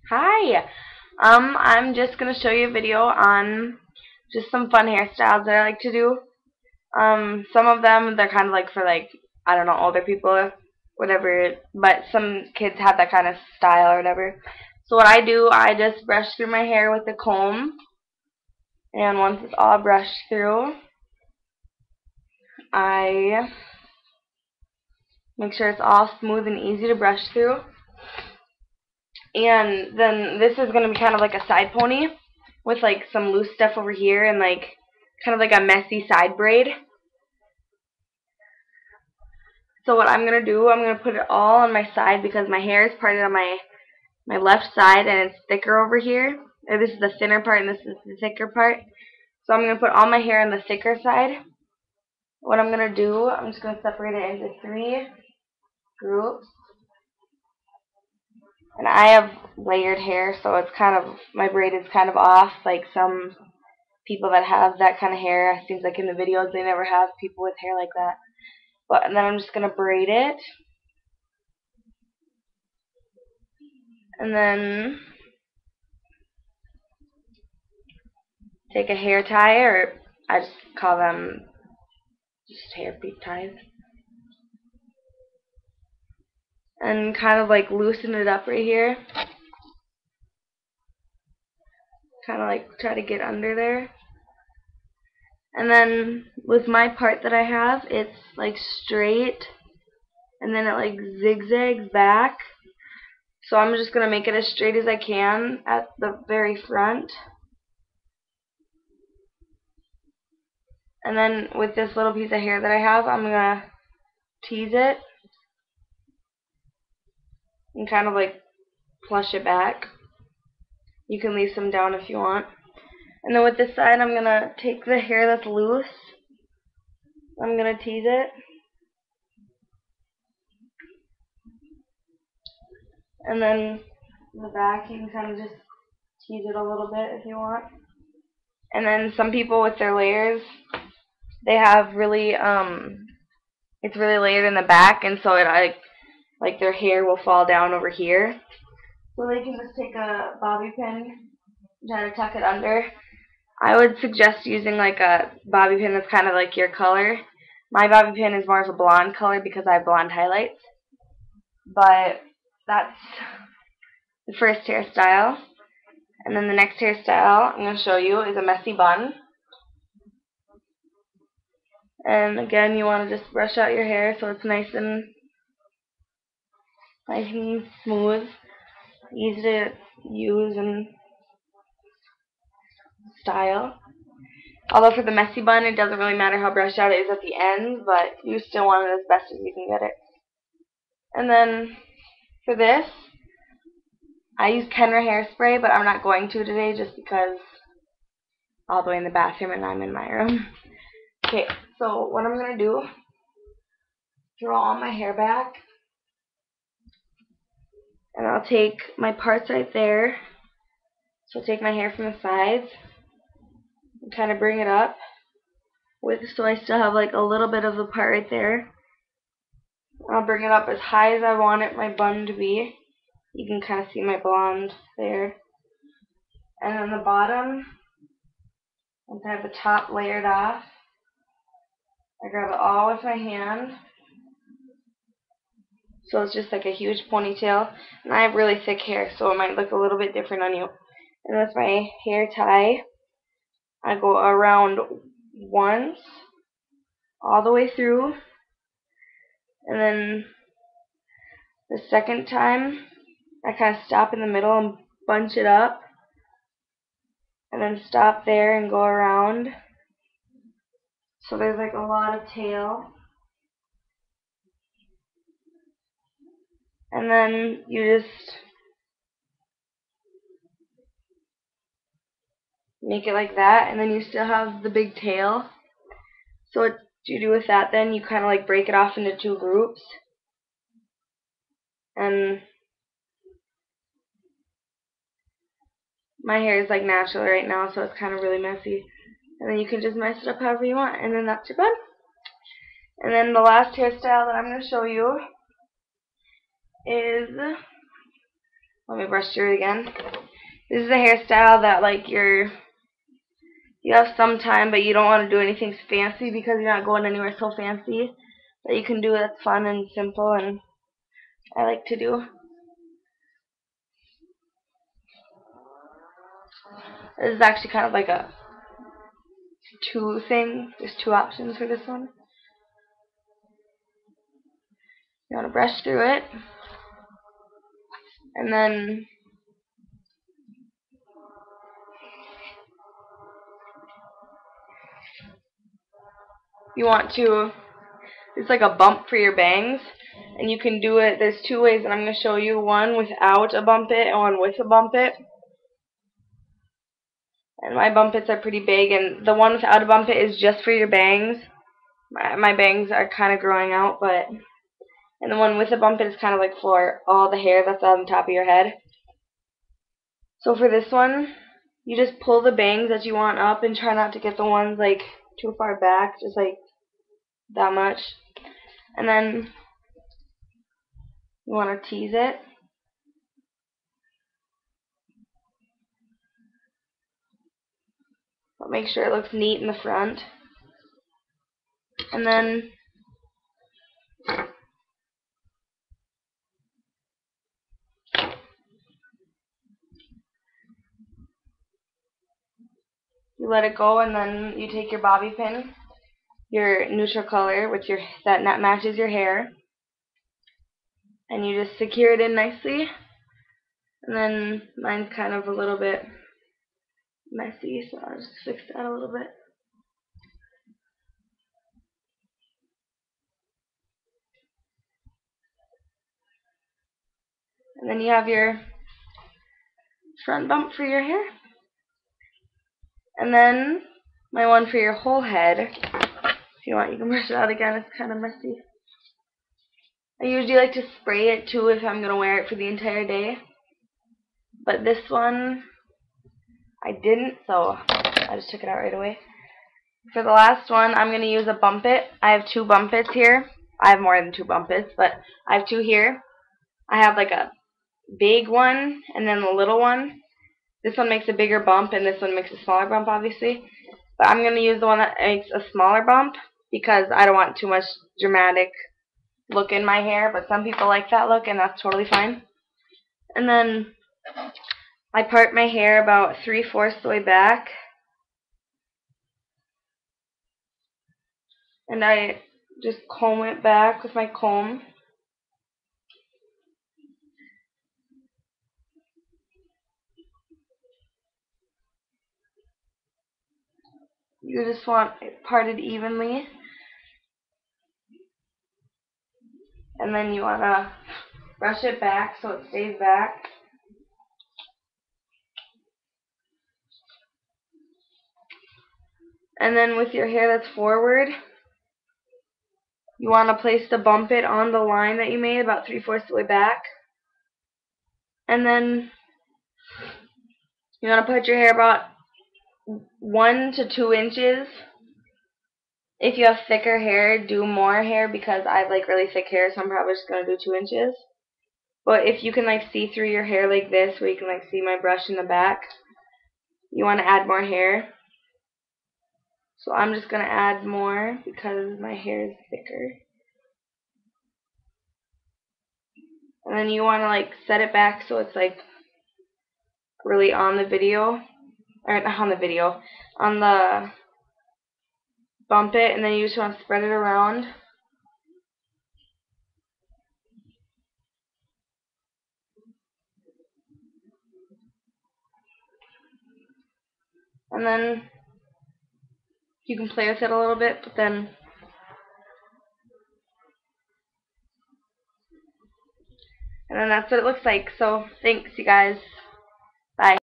Hi. I'm just gonna show you a video on just some fun hairstyles that I like to do. Some of them they're kind of like for I don't know, older people, whatever. But some kids have that kind of style or whatever. So what I do, I just brush through my hair with a comb, and once it's all brushed through, I make sure it's all smooth and easy to brush through. And then this is going to be kind of like a side pony with like some loose stuff over here and like kind of like a messy side braid. So what I'm going to do, I'm going to put it all on my side because my hair is parted on my left side and it's thicker over here. Or this is the thinner part and this is the thicker part. So I'm going to put all my hair on the thicker side. What I'm going to do, I'm just going to separate it into 3 groups. And I have layered hair, so it's kind of, my braid is kind of off, like some people that have that kind of hair. It seems like in the videos they never have people with hair like that. And then I'm just going to braid it. And then take a hair tie, or I just call them just hair ties. And kind of like loosen it up right here. Kind of like try to get under there. And then with my part that I have, it's like straight. And then it like zigzags back. So I'm just going to make it as straight as I can at the very front. And then with this little piece of hair that I have, I'm going to tease it and kind of like plush it back. You can leave some down if you want. And then with this side, I'm going to take the hair that's loose. I'm going to tease it. And then the back, you can kind of just tease it a little bit if you want. And then some people with their layers, they have really, it's really layered in the back, and so it like their hair will fall down over here. So they can just take a bobby pin and try to tuck it under. I would suggest using like a bobby pin that's kind of like your color. My bobby pin is more of a blonde color because I have blonde highlights. But that's the first hairstyle. And then the next hairstyle I'm going to show you is a messy bun. And again, you want to just brush out your hair so it's nice and smooth, easy to use and style. Although for the messy bun, it doesn't really matter how brushed out it is at the ends, but you still want it as best as you can get it. And then for this, I use Kenra hairspray, but I'm not going to today just because all the way in the bathroom and I'm in my room. Okay, so what I'm going to do, draw all my hair back, and I'll take my parts right there. So I'll take my hair from the sides and kind of bring it up so I still have like a little bit of the part right there. I'll bring it up as high as I want my bun to be. You can kind of see my blonde there. And then the bottom, once I have the top layered off, I grab it all with my hand. So it's just like a huge ponytail. And I have really thick hair, so it might look a little bit different on you. And with my hair tie, I go around once, all the way through. And then the second time, I kind of stop in the middle and bunch it up. And then stop there and go around. So there's like a lot of tail. And then you just make it like that, and then you still have the big tail. So what you do with that then, you kind of like break it off into 2 groups. And my hair is like natural right now, so it's kind of really messy. And then you can just mess it up however you want, and then that's your bun. And then the last hairstyle that I'm going to show you is Let me brush through it again. This is a hairstyle that like you have some time, but you don't want to do anything fancy because you're not going anywhere so fancy. That you can do that's fun and simple, and I like to do. This is actually kind of like a two thing. There's two options for this one. You want to brush through it, and then you want to, it's like a bump for your bangs, and you can do it, there's two ways, and I'm going to show you, one without a bump it and one with a bump it. And my bump its are pretty big, and the one without a bump it is just for your bangs. My bangs are kind of growing out, but, and the one with a bump it is kind of like for all the hair that's on the top of your head. So for this one, you just pull the bangs that you want up and try not to get the ones like too far back, just like that much. And then you want to tease it. But make sure it looks neat in the front. And then you let it go, and then you take your bobby pin, your neutral color, which that matches your hair, and you just secure it in nicely. And then mine's kind of a little bit messy, so I'll just fix that a little bit. And then you have your front bump for your hair. And then my one for your whole head. If you want, you can brush it out again. It's kind of messy. I usually like to spray it too if I'm going to wear it for the entire day. But this one, I didn't, so I just took it out right away. For the last one, I'm going to use a bump it. I have two bump its here. I have more than two bump its, but I have two here. I have like a big one and then a little one. This one makes a bigger bump and this one makes a smaller bump, obviously. But I'm going to use the one that makes a smaller bump because I don't want too much dramatic look in my hair, but some people like that look, and that's totally fine. And then I part my hair about 3/4 the way back, and I just comb it back with my comb. You just want it parted evenly, and then you want to brush it back so it stays back. And then with your hair that's forward, you want to place the bump it on the line that you made about 3/4 the way back. And then you want to put your hair about 1 to 2 inches. If you have thicker hair, do more hair because I have like really thick hair, so I'm probably just going to do 2 inches. But if you can like see through your hair like this, where you can like see my brush in the back, you want to add more hair. So I'm just going to add more because my hair is thicker. And then you want to like set it back so it's like really on the video, or not on the video, on the bump it, and then you just want to spread it around. And then you can play with it a little bit, but then that's what it looks like. So thanks, you guys. Bye.